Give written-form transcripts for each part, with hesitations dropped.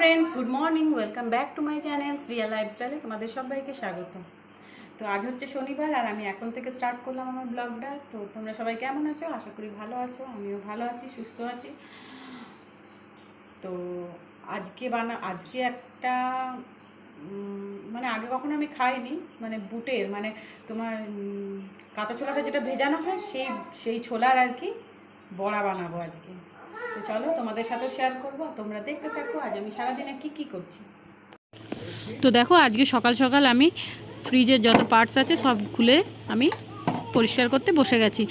Friends, good morning, welcome back to my channel Shriya লাইফস্টাইলে তোমাদের সবাইকে স্বাগত। তো আজ হচ্ছে শনিবার আর আমি এখন থেকে স্টার্ট করলাম আমার ব্লগটা। তো তোমরা সবাই কেমন আছো? আশা করি ভালো আছো, আমিও ভালো আছি, সুস্থ আছি। তো আজকে একটা মানে আগে কখনো আমি খাইনি, মানে বুটের মানে তোমার কাঁচা ছোলাটা যেটা ভেজানো হয় সেই ছোলার আর কি বড়া বানাবো আজকে। তো চলো তোমাদের সাথেও শেয়ার করবো, তোমরা দেখতে থাকো আজ আমি সারাদিনে কি করছি। তো দেখো আজকে সকাল সকাল আমি ফ্রিজের যত পার্টস আছে সব খুলে আমি পরিষ্কার করতে বসে গেছি।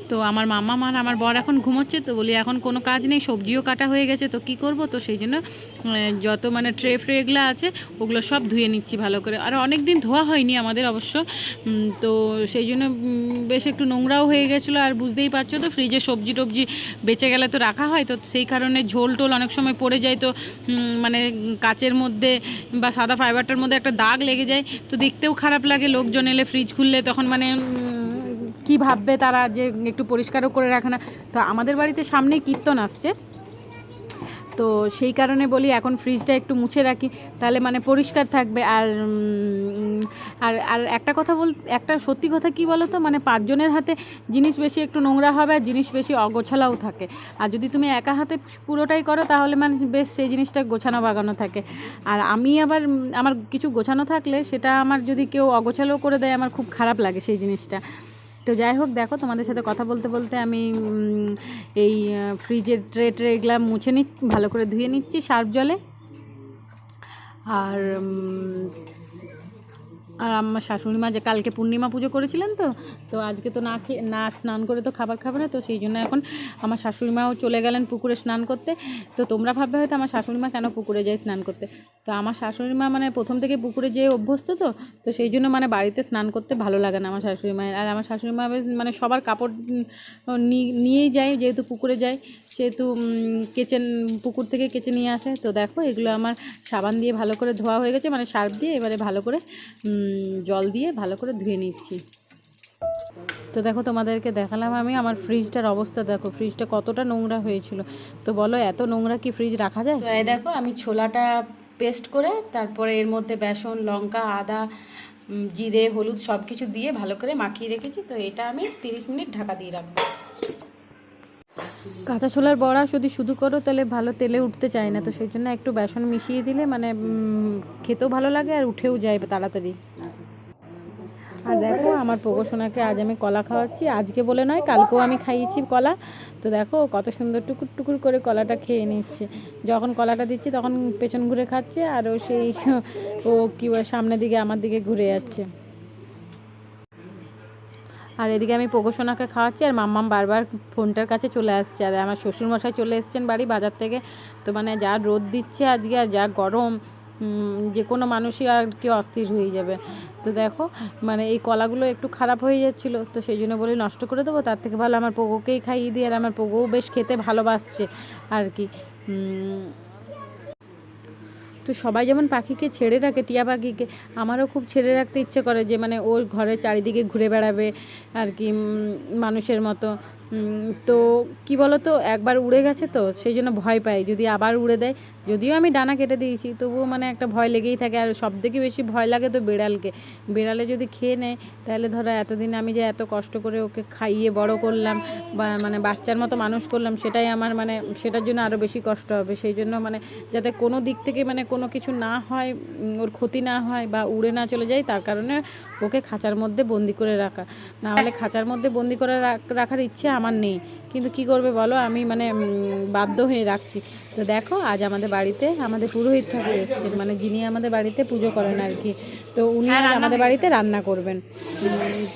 তো আমার মামা আমার বর এখন ঘুমোচ্ছে, তো বলি এখন কোনো কাজ নেই, সবজিও কাটা হয়ে গেছে, তো কি করব। তো সেই জন্য যত মানে ট্রে এগুলো আছে ওগুলো সব ধুয়ে নিচ্ছি ভালো করে। আর অনেক দিন ধোয়া হয়নি আমাদের অবশ্য, তো সেই জন্য বেশ একটু নোংরাও হয়ে গেছিলো। আর বুঝতেই পারছো তো ফ্রিজে সবজি টবজি বেঁচে গেলে তো রাখা হয়, তো সেই কারণে ঝোল টোল অনেক সময় পড়ে যায়, তো মানে কাচের মধ্যে বা সাদা ফাইবারটার মধ্যে একটা দাগ লেগে যায়, তো দেখতেও খারাপ লাগে। লোকজন এলে ফ্রিজ খুললে তখন মানে কি ভাববে তারা যে একটু পরিষ্কারও করে রাখে না। তো আমাদের বাড়িতে সামনেই কীর্তন আসছে, তো সেই কারণে বলি এখন ফ্রিজটা একটু মুছে রাখি, তাহলে মানে পরিষ্কার থাকবে। আর আর আর একটা সত্যি কথা কি বলো তো, মানে 5 জনের হাতে জিনিস বেশি একটু নোংরা হবে আর জিনিস বেশি অগোছালাও থাকে। আর যদি তুমি একা হাতে পুরোটাই করো তাহলে মানে বেশ সেই জিনিসটা গোছানো বাগানো থাকে। আর আমি আবার আমার কিছু গোছানো থাকলে সেটা আমার যদি কেউ অগোছালো করে দেয় আমার খুব খারাপ লাগে সেই জিনিসটা। তো যাই হোক, দেখো তোমাদের সাথে কথা বলতে বলতে আমি এই ফ্রিজের ট্রে এগুলো মুছে ভালো করে ধুয়ে নিচ্ছি সার্ফ জলে। আর আমার শাশুড়ি মা যে কালকে পূর্ণিমা পুজো করেছিলেন, তো আজকে তো না স্নান করে তো খাবার খাবে না, তো সেই জন্য এখন আমার শাশুড়ি মাও চলে গেলেন পুকুরে স্নান করতে। তো তোমরা ভাববে হয়তো আমার শাশুড়ি মা কেন পুকুরে যায় স্নান করতে। তো আমার শাশুড়ি মা মানে প্রথম থেকে পুকুরে যেয়ে অভ্যস্ত, তো সেই জন্য মানে বাড়িতে স্নান করতে ভালো লাগে না আমার শাশুড়ি মায়ের। আর আমার শাশুড়ি মা বেশ মানে সবার কাপড় নিয়েই যায়, যেহেতু পুকুরে যায় সেহেতু পুকুর থেকে কেচে নিয়ে আসে। তো দেখো এগুলো আমার সাবান দিয়ে ভালো করে ধোয়া হয়ে গেছে, মানে সার্ফ দিয়ে এবারে ভালো করে জল দিয়ে ভালো করে ধুয়ে নিচ্ছি। তো দেখো তোমাদেরকে দেখালাম আমি আমার ফ্রিজটার অবস্থা, দেখো ফ্রিজটা কতটা নোংরা হয়েছিল। তো বলো এত নোংরা কি ফ্রিজ রাখা যায়? তো এই দেখো আমি ছোলাটা পেস্ট করে তারপরে এর মধ্যে বেসন, লঙ্কা, আদা, জিরে, হলুদ সব কিছু দিয়ে ভালো করে মাখিয়ে রেখেছি। তো এটা আমি 30 মিনিট ঢাকা দিয়ে রাখবো। কাঁচা ছোলার বড়া যদি শুধু করো তাহলে ভালো তেলে উঠতে চায় না, তো সেই জন্য একটু বেসন মিশিয়ে দিলে মানে খেতেও ভালো লাগে আর উঠেও যায় তাড়াতাড়ি। আর দেখো আমার পোকোসোনাকে আজ আমি কলা খাওয়াচ্ছি, আজকে বলে নয় কালকেও আমি খাইয়েছি কলা। তো দেখো কত সুন্দর টুকুর টুকুর করে কলাটা খেয়ে নিচ্ছে। যখন কলাটা দিচ্ছি তখন পেছন ঘুরে খাচ্ছে, আর ও কি সামনের দিকে আমার দিকে ঘুরে যাচ্ছে। আর এদিকে আমি পোকোসোনাকে খাওয়াচ্ছি আর মাম্মাম বারবার ফোনটার কাছে চলে আসছে। আর আমার শ্বশুরমশাই চলে এসছেন বাড়ি বাজার থেকে। তো মানে যা রোদ দিচ্ছে আজকে আর যা গরম, যে কোনো মানুষই আর কি অস্থির হয়ে যাবে। তো দেখো মানে এই কলাগুলো একটু খারাপ হয়ে যাচ্ছিলো, তো সেই জন্য বলি নষ্ট করে দেবো, তার থেকে ভালো আমার পোকোকেই খাইয়ে দিই। আর আমার পোকোও বেশ খেতে ভালোবাসছে আর কি। তো সবাই যেমন পাখিকে ছেড়ে রাখে, টিয়া পাখিকে, আমারও খুব ছেড়ে রাখতে ইচ্ছে করে, যে মানে ওর ঘরের চারিদিকে ঘুরে বেড়াবে আর কি মানুষের মতো। তো কি বলো তো, একবার উড়ে গেছে তো সেই জন্য ভয় পাই যদি আবার উড়ে দেয়। যদিও আমি ডানা কেটে দিয়েছি তবুও মানে একটা ভয় লেগেই থাকে। আর সব থেকে বেশি ভয় লাগে তো বেড়ালে যদি খেয়ে নেয়, তাহলে ধরো এতদিন আমি যে এত কষ্ট করে ওকে খাইয়ে বড় করলাম বা মানে বাচ্চার মতো মানুষ করলাম, সেটাই আমার মানে সেটার জন্য আরও বেশি কষ্ট হবে। সেই জন্য মানে যাতে কোনো দিক থেকে মানে কোনো কিছু না হয়, ওর ক্ষতি না হয় বা উড়ে না চলে যায়, তার কারণে ওকে খাঁচার মধ্যে বন্দি করে রাখা। না হলে খাঁচার মধ্যে বন্দি করে রাখার ইচ্ছে আমার নেই, কিন্তু কি করবে বলো, আমি মানে বাধ্য হয়ে রাখছি। তো দেখো আজ আমাদের বাড়িতে আমাদের পুরোহিত ঠাকুর এসেছেন, মানে যিনি আমাদের বাড়িতে পুজো করেন আর কি। তো উনি আমাদের বাড়িতে রান্না করবেন।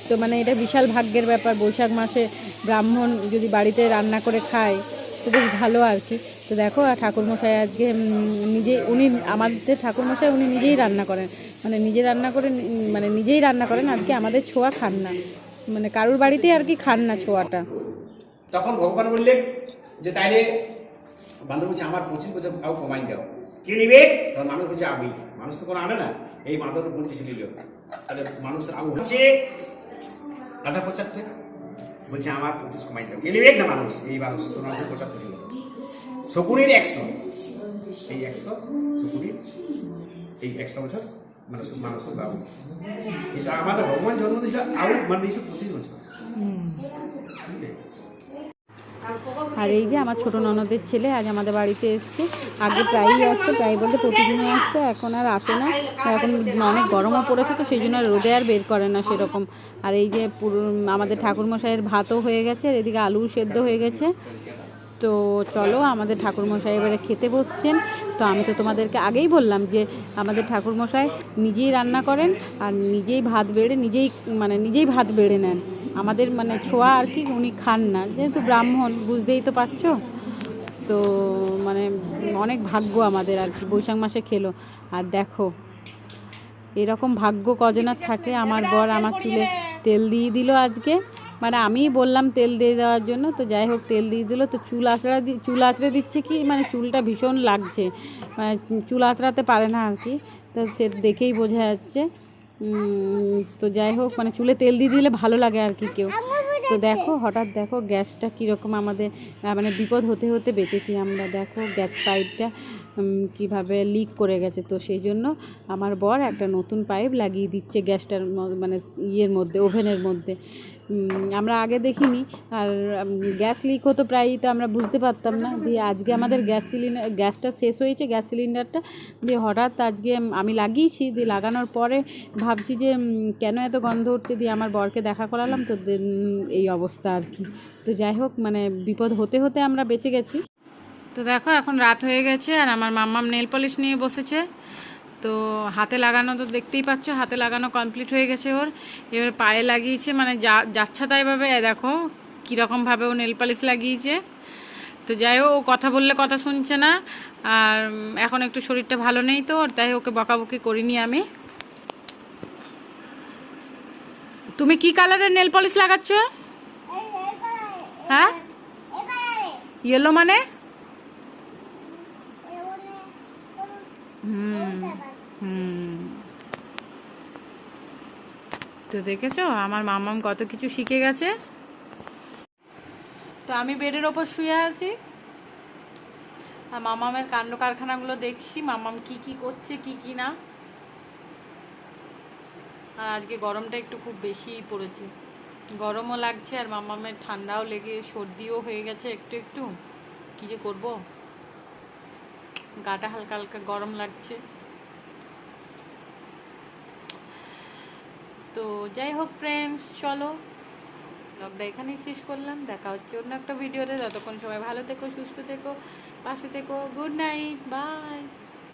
তো মানে এটা বিশাল ভাগ্যের ব্যাপার, বৈশাখ মাসে ব্রাহ্মণ যদি বাড়িতে রান্না করে খায় তো বেশ ভালো আর কি। তো দেখো আর ঠাকুরমশাই আজকে উনি আমাদের ঠাকুরমশাই উনি নিজেই রান্না করেন, মানে নিজেই রান্না করেন আজকে। আমাদের ছোঁয়া খান না, মানে কারুর বাড়িতেই আর কি খান না ছোঁয়াটা। তখন ভগবান বললেন যে তাইলে বান্ধব বলছে আমার 25 বছর আও কমাই দাও, কে নিবে? তখন মানুষ বলছে আমি, মানুষ তো কোনো আনে না, এই মাধব 25 নিল। তাহলে মানুষের আবু হচ্ছে আধা 75, বলছে আমার 25 কমাই দাও, কে নিবে না মানুষ, এই মানুষ তো 75 নিল। শকুনের 100, এই 120 এই 100 বছর মানে মানুষ বাবু, কিন্তু আমাদের ভগবান জন্ম দিয়েছিল আরো মানে দিয়েছিল 25 বছর। আর এই যে আমার ছোট ননদের ছেলে আজ আমাদের বাড়িতে এসছে। আগে প্রায়ই আসতো, প্রায় বলতে প্রতিদিনই আসতো, এখন আর আসে না। এখন অনেক গরমও পড়েছে তো সেই জন্য রোদে আর বের করে না সেরকম। আর এই যে পুরো আমাদের ঠাকুরমশাইয়ের ভাতও হয়ে গেছে, আর এদিকে আলু সেদ্ধ হয়ে গেছে। তো চলো আমাদের ঠাকুরমশাই এবারে খেতে বসছেন। তো আমি তো তোমাদেরকে আগেই বললাম যে আমাদের ঠাকুরমশাই নিজেই রান্না করেন আর নিজেই ভাত বেড়ে নেন। আমাদের মানে ছোঁয়া আর কি উনি খান না, যেহেতু ব্রাহ্মণ, বুঝতেই তো পারছো। তো মানে অনেক ভাগ্য আমাদের আর কি, বৈশাখ মাসে খেলো। আর দেখো এরকম ভাগ্য কজনের থাকে। আমার বর আমার চুলে তেল দিয়ে দিল আজকে, মানে আমিই বললাম তেল দিয়ে দেওয়ার জন্য, তো যাই হোক তেল দিয়ে দিল। তো চুল আঁচড়ে দিচ্ছে কি, মানে চুলটা ভীষণ লাগছে, মানে চুল আঁচড়াতে পারে না আর কি, তো সে দেখেই বোঝা যাচ্ছে। তো যাই হোক মানে চুলে তেল দিয়ে দিলে ভালো লাগে আর কি কেউ। তো দেখো হঠাৎ দেখো গ্যাসটা কীরকম আমাদের মানে বিপদ হতে হতে বেঁচেছি আমরা। দেখো গ্যাস পাইপটা কিভাবে লিক করে গেছে, তো সেই জন্য আমার বর একটা নতুন পাইপ লাগিয়ে দিচ্ছে গ্যাসটার মানে ইয়ের মধ্যে, ওভেনের মধ্যে। আমরা আগে দেখিনি, আর গ্যাস লিক হতো প্রায়ই, তো আমরা বুঝতে পারতাম না। দিয়ে আজকে আমাদের গ্যাসটা শেষ হয়েছে, গ্যাস সিলিন্ডারটা দিয়ে হঠাৎ আজকে আমি লাগিয়েছি। দিয়ে লাগানোর পরে ভাবছি যে কেন এত গন্ধ উঠছে, দিয়ে আমার বরকে দেখা করালাম, তো এই অবস্থা আর কি। তো যাই হোক মানে বিপদ হতে হতে আমরা বেঁচে গেছি। তো দেখো এখন রাত হয়ে গেছে আর আমার মাম্মাম নেল পলিশ নিয়ে বসেছে। তো হাতে লাগানো তো দেখতেই পাচ্ছ, হাতে লাগানো কমপ্লিট হয়ে গেছে ওর। এবার পায়ে লাগিয়েছে, মানে যাচ্ছে তাইভাবে দেখো কীরকমভাবে ও নেল পালিশ লাগিয়েছে। তো যাই হোক ও কথা বললে কথা শুনছে না, আর এখন একটু শরীরটা ভালো নেই, তো তাই ওকে বকাবকি করিনি আমি। তুমি কি কালারের নেল পলিশ লাগাচ্ছ? হ্যাঁ, ইয়েলো মানে? তো দেখেছো আমার মাম্মাম কত কিছু শিখে গেছে। তো আমি বেডের ওপর শুয়ে আছি আর মাম্মামের কাণ্ড কারখানাগুলো দেখছি, মাম্মাম কি কি করছে কি কি না। আর আজকে গরমটা একটু খুব বেশিই পড়েছে, গরমও লাগছে আর মাম্মামের ঠান্ডাও লেগে সর্দিও হয়ে গেছে একটু একটু। কী যে করবো, গাটা হালকা হালকা গরম লাগছে। তো যাই হোক ফ্রেন্ডস, চলো ব্লগটা এখানেই শেষ করলাম। দেখা হচ্ছে অন্য একটা ভিডিওতে। ততক্ষণ সবাই ভালো থেকো, সুস্থ থেকো, পাশে থেকো। Good night, by.